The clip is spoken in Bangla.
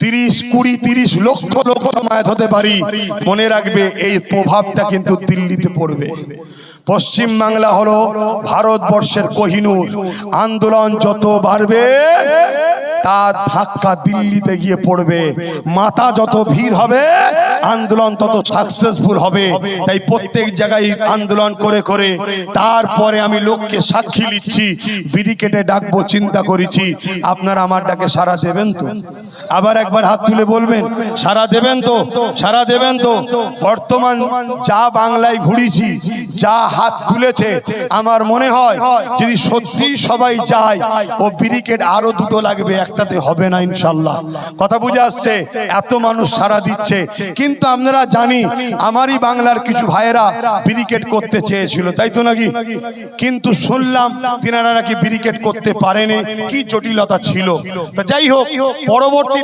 30, 20, 30 লক্ষ লোক জমায়েত হতে পারি, মনে রাখবে এই প্রভাবটা কিন্তু দিল্লিতে পড়বে। পশ্চিম বাংলা হলো ভারতবর্ষের কোহিনূর। আন্দোলন যত বাড়বে তার ধাক্কা দিল্লিতে গিয়ে পড়বে। মাথা যত ভিড় হবে আন্দোলন তত সাকসেসফুল হবে। তাই প্রত্যেক জায়গায় আন্দোলন করে করে তারপরে আমি লোককে সাক্ষী নিচ্ছি, ব্যারিকেডে ডাকবো চিন্তা করেছি। আপনারা আমার ডাকে সাড়া দেবেন তো? আবার একবার হাত তুলে বলবেন সাড়া দেবেন তো? সাড়া দেবেন তো? বর্তমান যা বাংলায় ঘুরেছি, যা হাত তুলেছে, আমার মনে হয় যদি সত্যি সবাই যায় ও ব্যারিকেড আরো দুটো লাগবে, একটাতে হবে না ইনশাল্লাহ। কথা বুঝে আসছে? এত মানুষ সাড়া দিচ্ছে। কিন্তু আপনারা জানি আমারই বাংলার কিছু ভাইয়েরা ব্যারিকেড করতে চেয়েছিল, তাই তো নাকি? কিন্তু শুনলাম তিনারা নাকি ব্যারিকেড করতে পারেনি, কি জটিলতা ছিল। তা যাই হোক, পরবর্তীতে